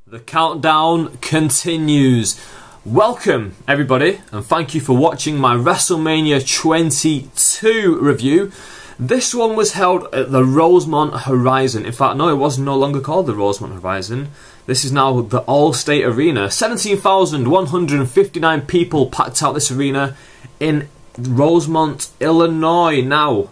The countdown continues. Welcome everybody and thank you for watching my Wrestlemania 22 review. This one was held at the Rosemont Horizon. In fact, no, it was no longer called the Rosemont Horizon. This is now the All-State Arena. 17,159 people packed out this arena in Rosemont, Illinois. Now,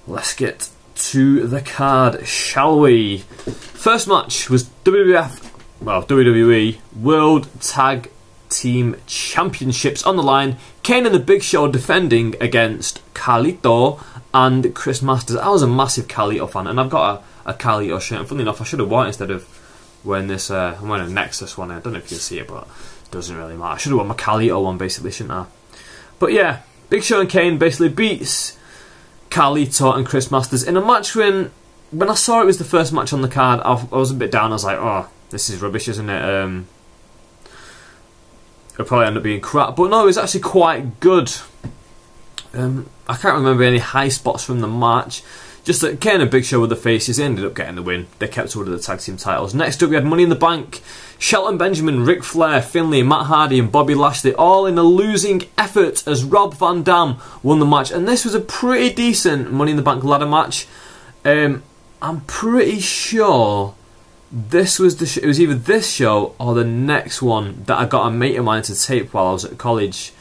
let's to the card, shall we? First match was WWE World Tag Team Championships on the line. Kane and the Big Show defending against Carlito and Chris Masters. I was a massive Carlito fan, and I've got a Carlito shirt. And funnily enough, I should have worn it instead of wearing this. I'm wearing a Nexus one. I don't know if you can see it, but it doesn't really matter. I should have worn my Carlito one, basically, shouldn't I? But yeah, Big Show and Kane basically beats Carlito and Chris Masters in a match when I saw it was the first match on the card. I was a bit down. I was like, oh, this is rubbish, isn't it? It'll probably end up being crap. But no, it was actually quite good. I can't remember any high spots from the match. Just that Kane and Big Show were the faces. They ended up getting the win. They kept hold of the tag team titles. Next up, we had Money in the Bank. Shelton Benjamin, Ric Flair, Finlay, Matt Hardy and Bobby Lashley all in a losing effort as Rob Van Dam won the match. And this was a pretty decent Money in the Bank ladder match. I'm pretty sure this was it was either this show or the next one that I got a mate of mine to tape while I was at college.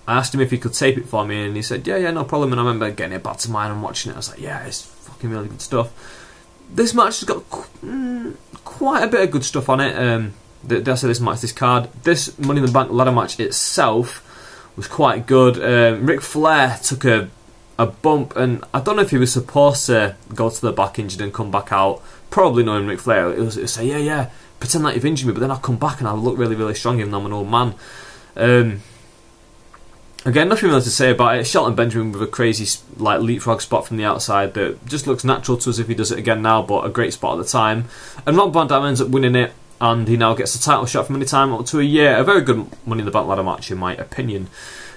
I asked him if he could tape it for me and he said, yeah, no problem. And I remember getting it back to mine and watching it. I was like, yeah, it's fucking really good stuff. This match has got quite a bit of good stuff on it. This card. This Money in the Bank ladder match itself was quite good. Ric Flair took a bump, and I don't know if he was supposed to go to the back injured and come back out. Probably knowing Ric Flair, it was say, yeah, pretend like you've injured me, but then I'll come back and I'll look really, really strong even though I'm an old man. Again, nothing really to say about it. Shelton Benjamin with a crazy leapfrog spot from the outside that just looks natural to us if he does it again now, but a great spot at the time. And Rob Van Dam ends up winning it, and he now gets the title shot from any time up to a year. A very good Money in the Bank ladder match in my opinion.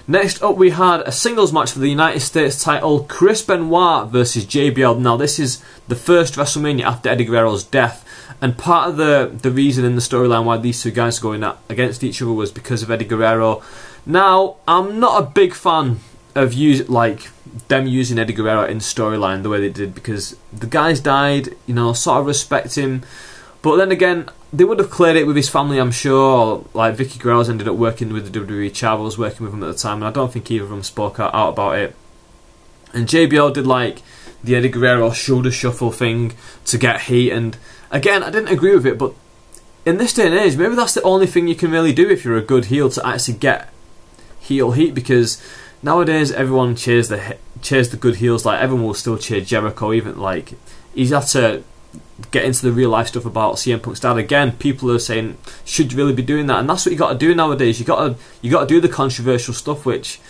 Next up, we had a singles match for the United States title. Chris Benoit versus JBL. Now, this is the first WrestleMania after Eddie Guerrero's death. And part of the reason in the storyline why these two guys are going against each other was because of Eddie Guerrero. Now, I'm not a big fan of them using Eddie Guerrero in storyline the way they did, because the guy's died, you know, sort of respect him. But then again, they would have cleared it with his family, I'm sure. Like Vicky Guerrero's ended up working with the WWE. Chavo was working with him at the time, and I don't think either of them spoke out about it. And JBL did the Eddie Guerrero shoulder shuffle thing to get heat, and again, I didn't agree with it, but in this day and age, maybe that's the only thing you can really do if you're a good heel, to actually get heel heat, because nowadays everyone cheers the good heels. Like, everyone will still cheer Jericho, even he's had to get into the real life stuff about CM Punk's dad. Again, people are saying, should you really be doing that? And that's what you got to do nowadays. You got to do the controversial stuff, which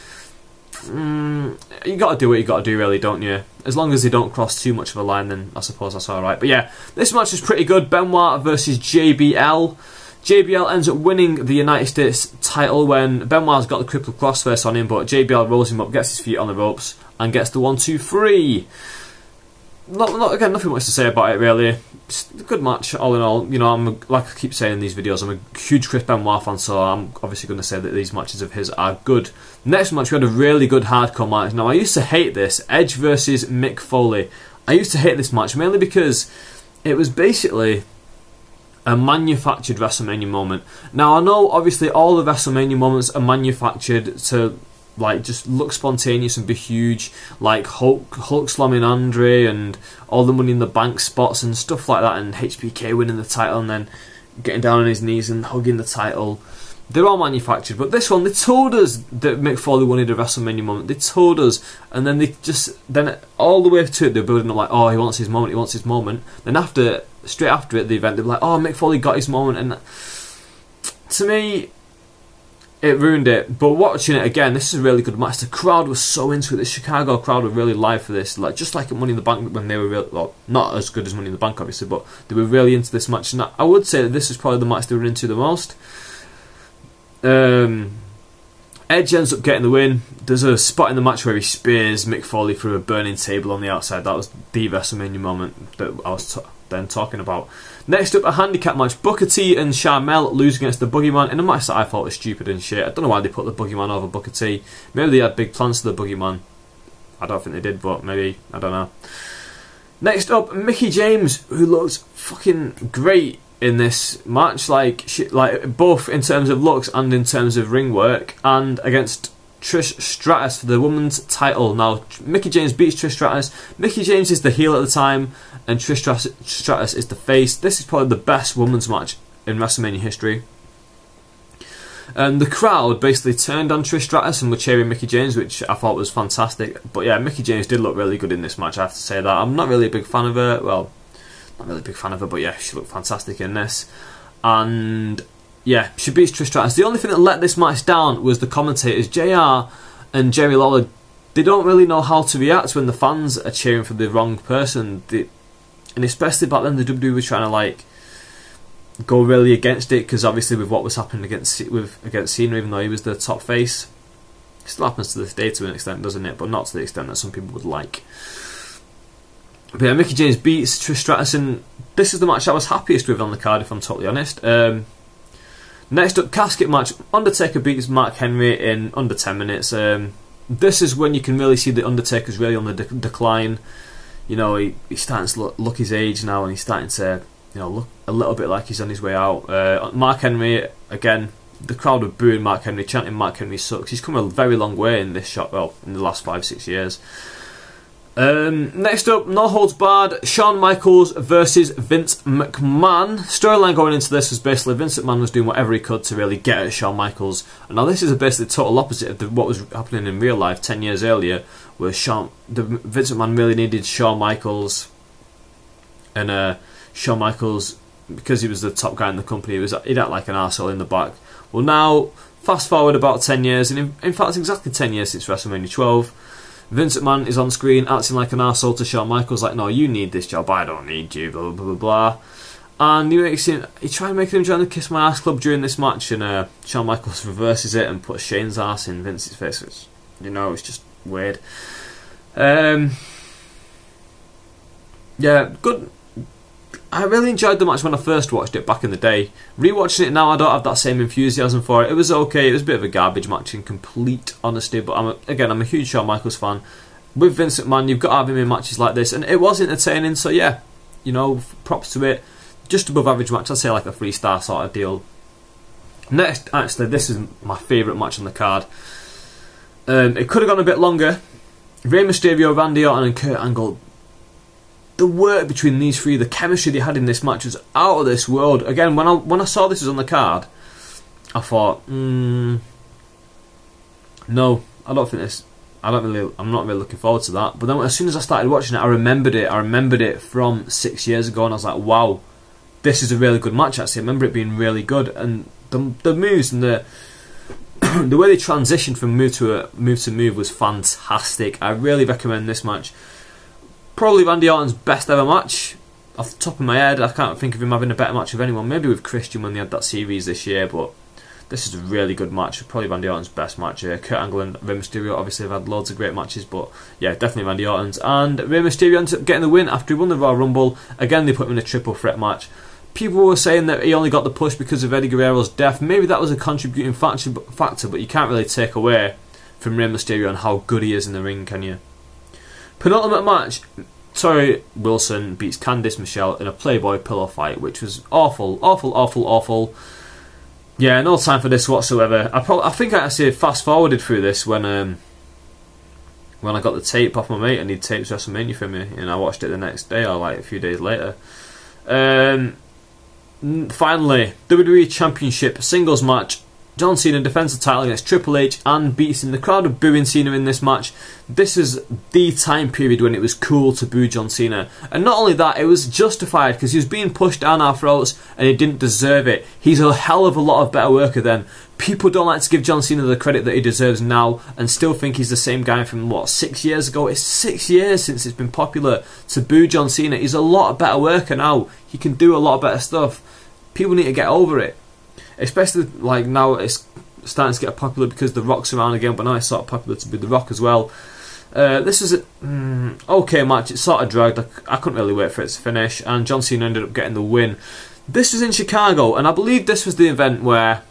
you got to do what you got to do, really, don't you? As long as they don't cross too much of a line, then I suppose that's all right. But yeah, this match was pretty good. Benoit versus JBL. JBL ends up winning the United States title when Benoit's got the crippled crossface on him, but JBL rolls him up, gets his feet on the ropes, and gets the 1-2-3. Again, nothing much to say about it, really. It's a good match, all in all. You know, like I keep saying in these videos, I'm a huge Chris Benoit fan, so I'm obviously going to say that these matches of his are good. Next match, we had a really good hardcore match. Now, I used to hate this. Edge versus Mick Foley. I used to hate this match, mainly because it was basically a manufactured WrestleMania moment. Now, I know, obviously, all the WrestleMania moments are manufactured to just look spontaneous and be huge, like Hulk slamming Andre and all the Money in the Bank spots and stuff like that, and HBK winning the title and then getting down on his knees and hugging the title. They're all manufactured, but this one, they told us that Mick Foley wanted a WrestleMania moment. They told us, and then then all the way to it, they're building up oh, he wants his moment, he wants his moment. Then straight after it, the event, they're like, oh, Mick Foley got his moment, and to me, it ruined it. But watching it again, this is a really good match. The crowd was so into it. The Chicago crowd were really live for this, just like at Money in the Bank when they were not as good as Money in the Bank, obviously, but they were really into this match. And I would say that this is probably the match they were into the most. Edge ends up getting the win. There's a spot in the match where he spears Mick Foley through a burning table on the outside. That was the WrestleMania moment that then talking about. Next up, a handicap match. Booker T and Sharmell lose against the Boogeyman in a match that I thought was stupid and shit. I don't know why they put the Boogeyman over Booker T. Maybe they had big plans for the Boogeyman. I don't think they did, but maybe, I don't know. Next up, Mickie James, who looks fucking great in this match, like both in terms of looks and in terms of ring work, and against Trish Stratus for the women's title. Now, Mickie James beats Trish Stratus. Mickie James is the heel at the time, and Trish Stratus is the face. This is probably the best women's match in WrestleMania history. The crowd basically turned on Trish Stratus and were cheering Mickie James, which I thought was fantastic. But yeah, Mickie James did look really good in this match, I have to say that. I'm not really a big fan of her. Well, not really a big fan of her, but yeah, she looked fantastic in this. And yeah, she beats Trish Stratus. The only thing that let this match down was the commentators. JR and Jerry Lawler, they don't really know how to react when the fans are cheering for the wrong person. And especially back then, the WWE was trying to like go really against it, because obviously with what was happening against Cena, even though he was the top face, it still happens to this day to an extent, doesn't it? But not to the extent that some people would like. But yeah, Mickie James beats Trish Stratus, and this is the match I was happiest with on the card, if I'm totally honest. Next up, casket match. Undertaker beats Mark Henry in under 10 minutes. This is when you can really see the Undertaker's really on the decline. You know, he's starting to look his age now, and he's starting to, you know, look a little bit like he's on his way out. Mark Henry, again, the crowd were booing Mark Henry, chanting Mark Henry sucks. He's come a very long way in this shot, well, in the last 5-6 years. Next up, no holds barred, Shawn Michaels versus Vince McMahon. Storyline going into this was basically Vince McMahon was doing whatever he could to really get at Shawn Michaels. And now this is basically the total opposite of what was happening in real life 10 years earlier, where Vince McMahon really needed Shawn Michaels, and Shawn Michaels, because he was the top guy in the company, he'd act like an arsehole in the back. Well, now, fast forward about 10 years, and in fact exactly 10 years since WrestleMania 12, Vince McMahon is on screen acting like an arsehole to Shawn Michaels, like, no, you need this job, I don't need you, blah, blah, blah, blah. And he tried making him join the Kiss My Ass Club during this match, and Shawn Michaels reverses it and puts Shane's ass in Vince's face, which, you know, it's just weird. Yeah, good. I really enjoyed the match when I first watched it back in the day. Rewatching it now, I don't have that same enthusiasm for it. It was okay. It was a bit of a garbage match in complete honesty, but I'm a huge Shawn Michaels fan. With Vince McMahon, you've got to have him in matches like this, and it was entertaining. So yeah, you know, props to it. Just above average match. I'd say like a 3-star sort of deal. Next, actually, this is my favourite match on the card. It could have gone a bit longer. Rey Mysterio, Randy Orton, and Kurt Angle. The work between these three, the chemistry they had in this match was out of this world. Again, when I saw this was on the card, I thought, no, I don't think this. I'm not really looking forward to that. But then as soon as I started watching it, I remembered it. I remembered it from 6 years ago, and I was like, wow, this is a really good match. Actually, I remember it being really good, and the moves and the way they transitioned from move to move was fantastic. I really recommend this match. Probably Randy Orton's best ever match. Off the top of my head, I can't think of him having a better match with anyone. Maybe with Christian when they had that series this year, but this is a really good match. Probably Randy Orton's best match. Kurt Angle and Rey Mysterio obviously have had loads of great matches, but yeah, definitely Randy Orton's. And Rey Mysterio ends up getting the win after he won the Royal Rumble. Again, they put him in a triple threat match. People were saying that he only got the push because of Eddie Guerrero's death. Maybe that was a contributing factor, but you can't really take away from Rey Mysterio and how good he is in the ring, can you? Penultimate match, Tori Wilson beats Candice Michelle in a Playboy pillow fight, which was awful, awful, awful, awful. Yeah, no time for this whatsoever. I think I actually fast forwarded through this when I got the tape off my mate, and he taped WrestleMania for me, and I watched it the next day or like a few days later. Finally, WWE Championship singles match. John Cena defends the title against Triple H and beats him. The crowd are booing Cena in this match. This is the time period when it was cool to boo John Cena. And not only that, it was justified because he was being pushed down our throats and he didn't deserve it. He's a hell of a lot of better worker then. People don't like to give John Cena the credit that he deserves now and still think he's the same guy from, what, 6 years ago? It's 6 years since it's been popular to boo John Cena. He's a lot better worker now. He can do a lot better stuff. People need to get over it. Especially like now it's starting to get popular because The Rock's around again, but now it's sort of popular to be The Rock as well. This is an okay match. It sort of dragged. I couldn't really wait for it to finish, and John Cena ended up getting the win. This was in Chicago, and I believe this was the event where...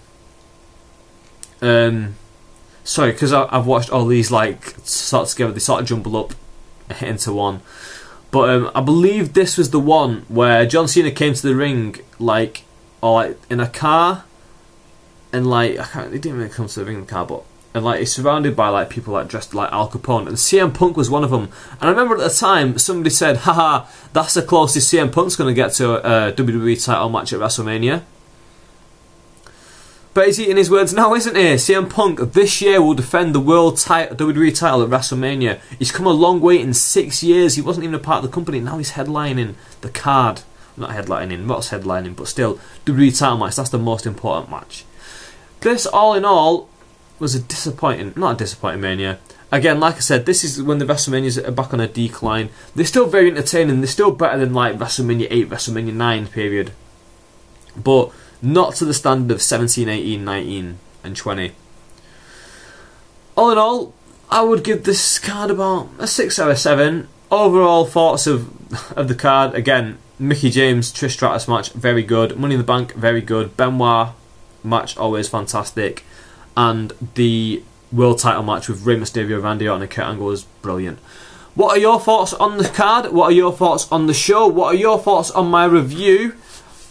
sorry, because I've watched all these like sort of together. They sort of jumble up into one. But I believe this was the one where John Cena came to the ring like in a car, and like he didn't really come to the ring in the car, but and he's surrounded by like people like dressed like Al Capone, and CM Punk was one of them. And I remember at the time somebody said, "Haha, that's the closest CM Punk's going to get to a WWE title match at WrestleMania." But he's eating his words now, isn't he? CM Punk this year will defend the world WWE title at WrestleMania. He's come a long way in 6 years. He wasn't even a part of the company. Now he's headlining the card. Not headlining, what's headlining, but still, WWE title match. That's the most important match. This, all in all, was not a disappointing Mania. Again, like I said, this is when the WrestleManias are back on a decline. They're still very entertaining. They're still better than like WrestleMania 8, WrestleMania 9 period. But not to the standard of 17, 18, 19 and 20. All in all, I would give this card about a 6 out of 7. Overall thoughts of the card, again, Mickie James, Trish Stratus match, very good. Money in the Bank, very good. Benoit match, always fantastic. And the world title match with Rey Mysterio, Randy Orton and Kurt Angle was brilliant. What are your thoughts on the card? What are your thoughts on the show? What are your thoughts on my review?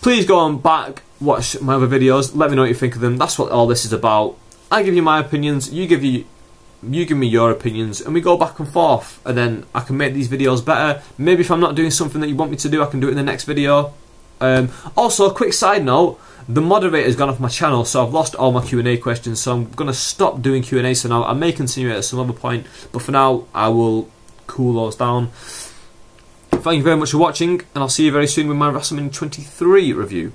Please go on back, watch my other videos, let me know what you think of them. That's what all this is about. I give you my opinions, you give me your opinions, and we go back and forth, and then I can make these videos better. Maybe if I'm not doing something that you want me to do, I can do it in the next video. Also, a quick side note, the moderator's gone off my channel, so I've lost all my Q&A questions, so I'm going to stop doing Q&A, so now I may continue it at some other point, but for now, I will cool those down. Thank you very much for watching, and I'll see you very soon with my WrestleMania 23 review.